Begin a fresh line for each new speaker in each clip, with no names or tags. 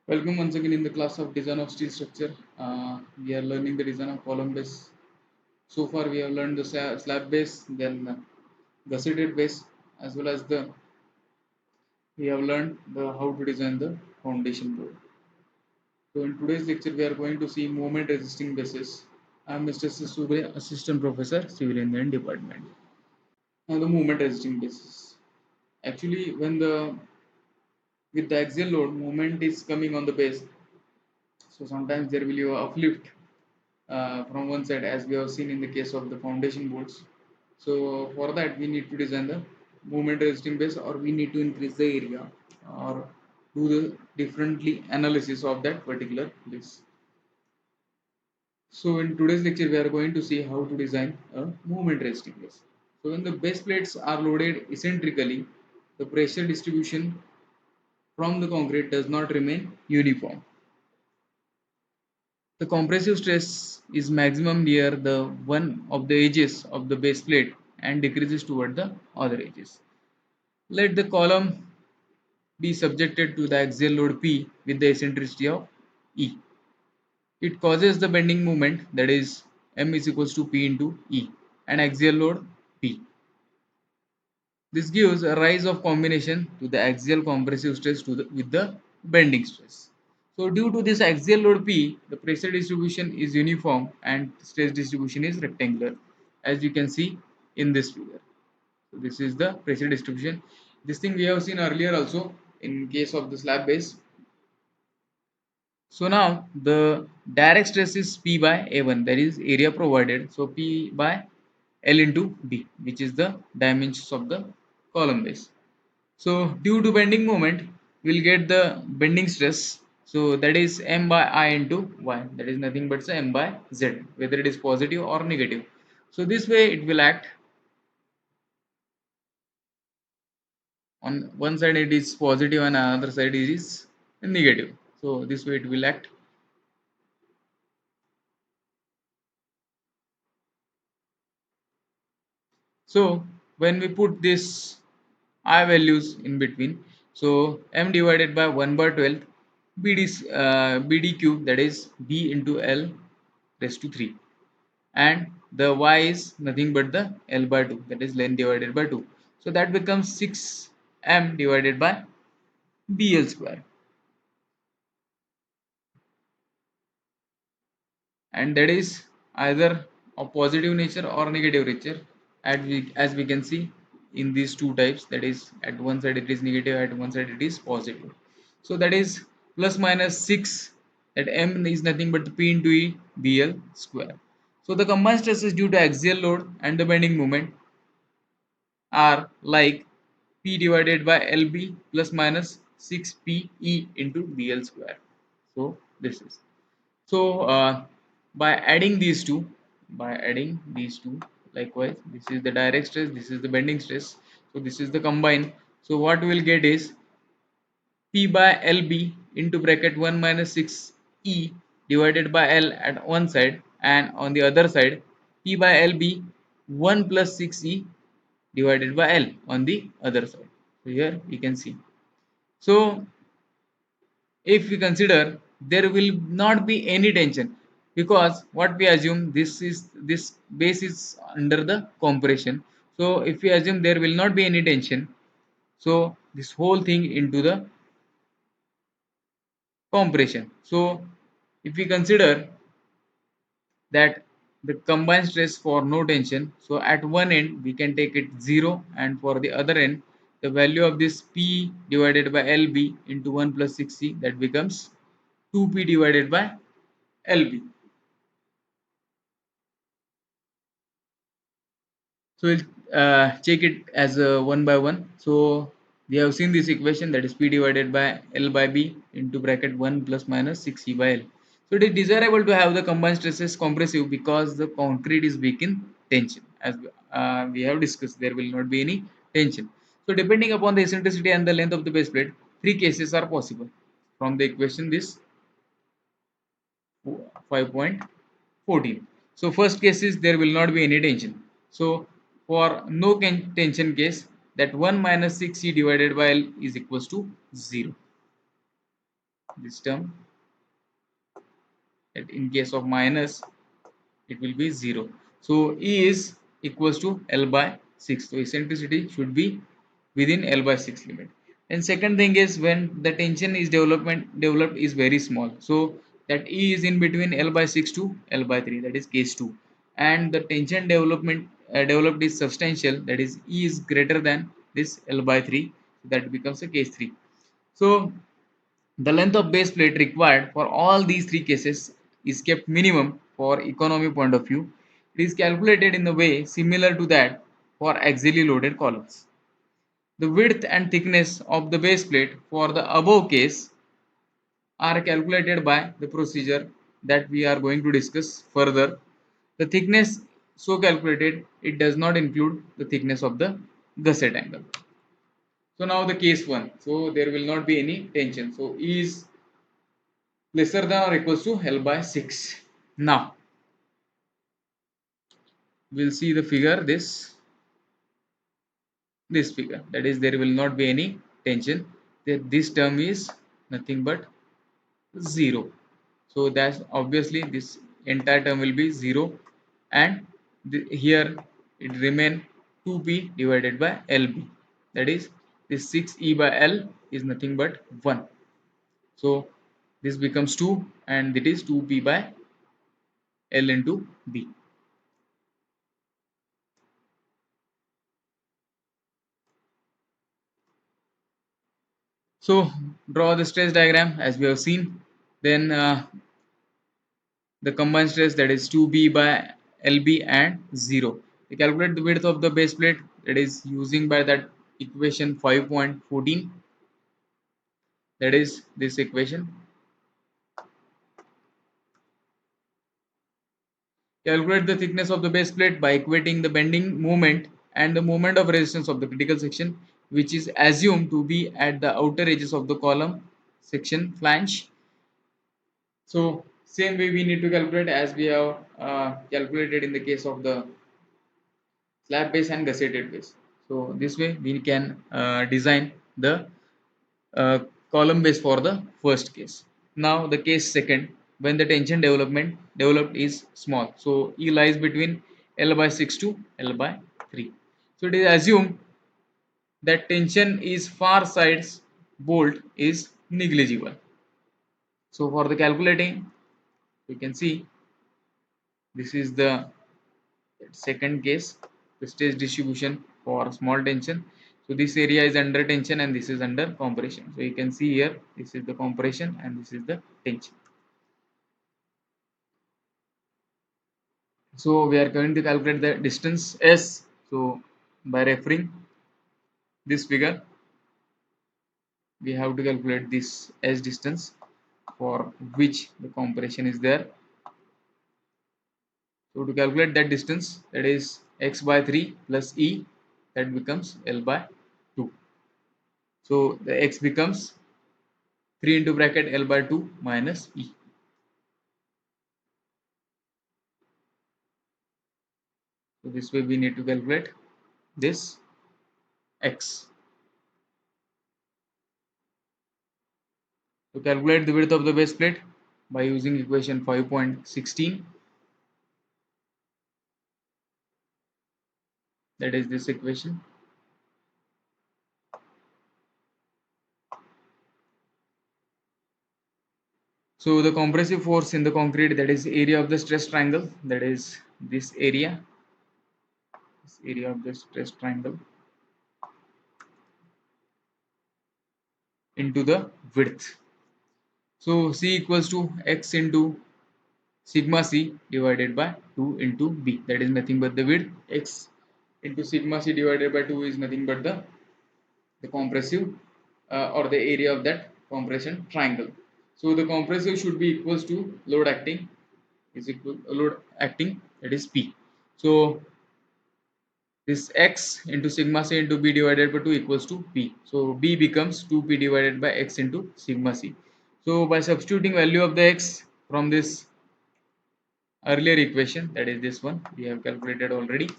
Welcome once again in the class of design of steel structure. We are learning the design of column base. So far we have learned the slab base, then gusseted base, as well as the we have learned the how to design the foundation board. So in today's lecture we are going to see movement resisting bases. I am Mr. Sube, Assistant Professor, Civil Engineering Department. Now the movement resisting bases. Actually, when the with the axial load, movement is coming on the base. So sometimes there will be a uplift from one side, as we have seen in the case of the foundation boards. So for that we need to design the movement resisting base, or we need to increase the area, or do the differently analysis of that particular base. So in today's lecture we are going to see how to design a movement resisting base. So when the base plates are loaded eccentrically, the pressure distribution from the concrete does not remain uniform. The compressive stress is maximum near the one of the edges of the base plate and decreases toward the other edges. Let the column be subjected to the axial load P with the eccentricity of E. It causes the bending moment, that is M is equals to P into E, and axial load P. This gives a rise of combination to the axial compressive stress with the bending stress. So due to this axial load P, the pressure distribution is uniform and stress distribution is rectangular, as you can see in this figure. So this is the pressure distribution. This thing we have seen earlier also in case of the slab base. So now the direct stress is P by A1, that is area provided. So P by L into B, which is the dimensions of the column base. So due to bending moment, we'll get the bending stress. So that is M by I into Y. That is nothing but M by Z, whether it is positive or negative. So this way it will act. On one side it is positive and another side it is negative. So this way it will act. So when we put this I values in between, so M divided by 1 by 12 BD cube, that is B into L raised to 3, and the Y is nothing but the L by 2, that is length divided by 2. So that becomes 6M divided by BL square, and that is either of positive nature or negative nature, as we can see in these two types, that is at one side it is negative, at one side it is positive. So that is plus minus 6, that M is nothing but the P into E BL square. So the combined stresses due to axial load and the bending moment are like P divided by LB plus minus 6PE into BL square. So this is. So by adding these two, likewise, this is the direct stress, this is the bending stress. So this is the combine. So what we will get is P by LB into bracket 1 minus 6E divided by L at one side, and on the other side P by LB 1 plus 6E divided by L on the other side. So here you can see. So if we consider, there will not be any tension, because what we assume, this base is under the compression. So if we assume there will not be any tension, so this whole thing into the compression. So if we consider that the combined stress for no tension, so at one end we can take it 0, and for the other end the value of this P divided by LB into 1 plus 6C, that becomes 2P divided by LB. So we'll check it as one by one. So we have seen this equation, that is P divided by L by B into bracket 1 plus minus 6E by L. So it is desirable to have the combined stresses compressive, because the concrete is weak in tension. As we have discussed, there will not be any tension. So depending upon the eccentricity and the length of the base plate, three cases are possible. From the equation this 5.14. So first case is there will not be any tension. So for no tension case, that 1 minus 6C divided by L is equals to 0. this term, that in case of minus it will be 0. So E is equals to L by 6. So eccentricity should be within L by 6 limit. And second thing is when the tension is developed is very small. So that E is in between L by 6 to L by 3, that is case 2. And the tension developed is substantial, that is E is greater than this L by 3, that becomes a case 3. So the length of base plate required for all these three cases is kept minimum for economy point of view. It is calculated in a way similar to that for axially loaded columns. The width and thickness of the base plate for the above case are calculated by the procedure that we are going to discuss further. The thickness so calculated, it does not include the thickness of the gusset angle. So now the case 1. So there will not be any tension. So E is lesser than or equals to L by 6. Now we'll see the figure, this figure, that is there will not be any tension, that this term is nothing but 0. So that's obviously this entire term will be 0, and here it remain 2p divided by lb, that is this 6e by l is nothing but 1. So this becomes 2 and it is 2p by l into b. So draw the stress diagram as we have seen. Then the combined stress, that is 2b by lb and 0. We calculate the width of the base plate, that is using by that equation 5.14, that is this equation. Calculate the thickness of the base plate by equating the bending moment and the moment of resistance of the critical section, which is assumed to be at the outer edges of the column section flange. So same way we need to calculate as we have calculated in the case of the slab base and gusseted base. So this way we can design the uh, column base for the first case. Now the case second, when the tension developed is small. So E lies between L by 6 to L by 3. So it is assumed that tension is far sides bolt is negligible. So for the calculating, we can see this is the second case, the stress distribution for small tension. So this area is under tension and this is under compression. So you can see here, this is the compression and this is the tension. So we are going to calculate the distance S. So by referring this figure, we have to calculate this S distance for which the compression is there. So to calculate that distance, that is x by 3 plus E, that becomes L by 2. So the x becomes 3 into bracket L by 2 minus E. So this way we need to calculate this x. To calculate the width of the base plate by using equation 5.16, that is this equation. So the compressive force in the concrete, that is area of the stress triangle, that is this area of the stress triangle into the width. So C equals to x into sigma C divided by 2 into B, that is nothing but the width. X into sigma C divided by 2 is nothing but the compressive or the area of that compression triangle. So the compressive should be equals to load acting is equal load acting, that is P. So this x into sigma c into b divided by 2 equals to p. So b becomes 2p divided by x into sigma c. So by substituting value of the x from this earlier equation, that is this one we have calculated already,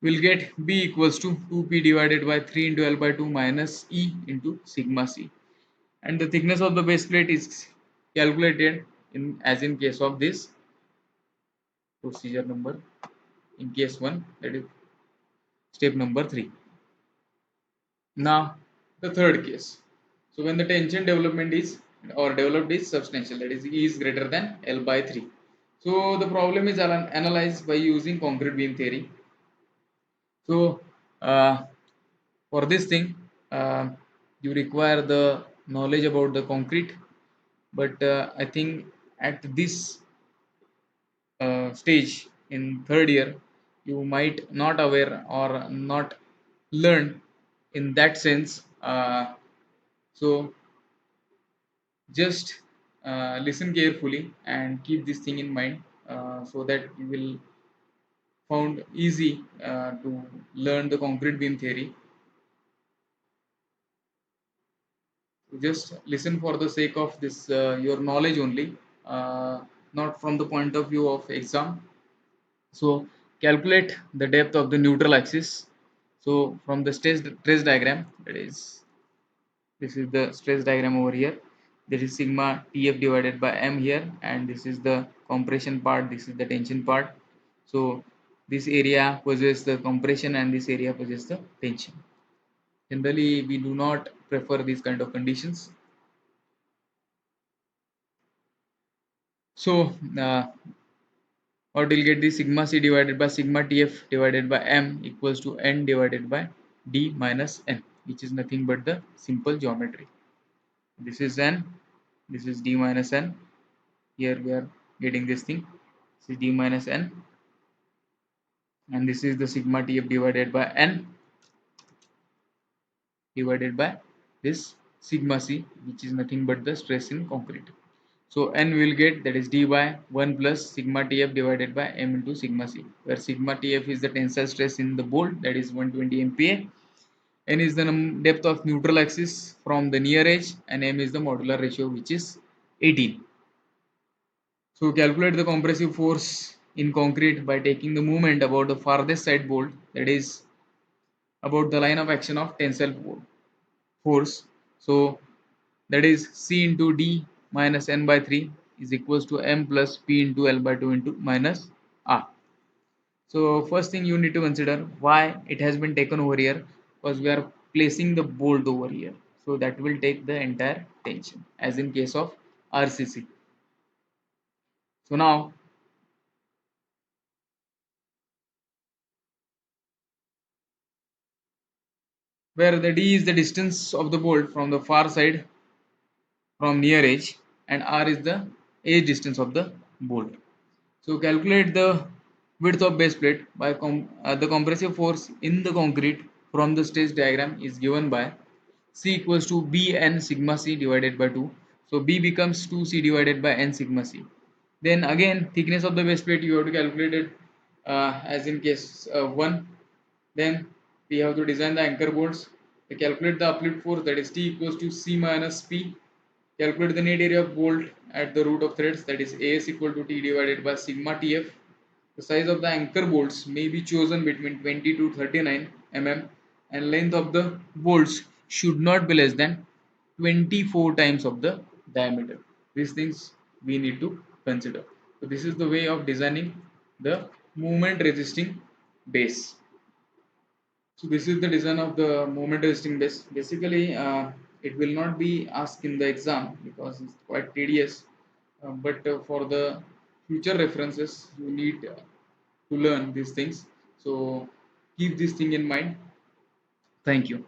we'll get b equals to 2p divided by 3 into L by 2 minus E into sigma c. and the thickness of the base plate is calculated in as in case of this procedure number, in case 1, that is step number 3. Now the third case. So when the tension development is or developed is substantial, that is E is greater than L by 3. So the problem is analyzed by using concrete beam theory. So uh, for this thing, you require the knowledge about the concrete, but I think at this stage in third year, you might not aware or not learn in that sense. So just listen carefully and keep this thing in mind, so that you will found easy to learn the concrete beam theory. Just listen for the sake of this your knowledge only, not from the point of view of exam. So calculate the depth of the neutral axis. So from the stress diagram, that is, this is the stress diagram over here. There is sigma Tf divided by m here, and this is the compression part, this is the tension part. So this area possesses the compression and this area possesses the tension. Generally, we do not prefer these kind of conditions. So what will get the sigma c divided by sigma tf divided by m equals to n divided by d minus n, which is nothing but the simple geometry. This is n, this is d minus n. Here we are getting this thing. This is d minus n, and this is the sigma tf divided by n divided by this sigma c, which is nothing but the stress in concrete. So n will get, that is d by 1 plus sigma tf divided by m into sigma c, where sigma tf is the tensile stress in the bolt, that is 120 MPa. N is the depth of neutral axis from the near edge, and m is the modular ratio, which is 18. So calculate the compressive force in concrete by taking the moment about the farthest side bolt, that is about the line of action of tensile force. So that is C into D minus N by 3 is equals to M plus P into L by 2 into minus R. So first thing you need to consider why it has been taken over here, because we are placing the bolt over here. So that will take the entire tension as in case of RCC. So now where the D is the distance of the bolt from the far side from near edge, and R is the edge distance of the bolt. So calculate the width of base plate by the compressive force in the concrete from the stress diagram is given by C equals to B n sigma C divided by 2. So B becomes 2C divided by n sigma C. Then again thickness of the base plate you have to calculate it as in case 1. Then we have to design the anchor bolts. To calculate the uplift force, that is T equals to C minus P. Calculate the net area of bolt at the root of threads, that is AS equal to T divided by sigma TF. The size of the anchor bolts may be chosen between 20 to 39 mm, and length of the bolts should not be less than 24 times of the diameter. These things we need to consider. So this is the way of designing the movement resisting base. So this is the design of the movement resisting base. Basically, it will not be asked in the exam because it's quite tedious. But for the future references, you need to learn these things. So keep this thing in mind. Thank you.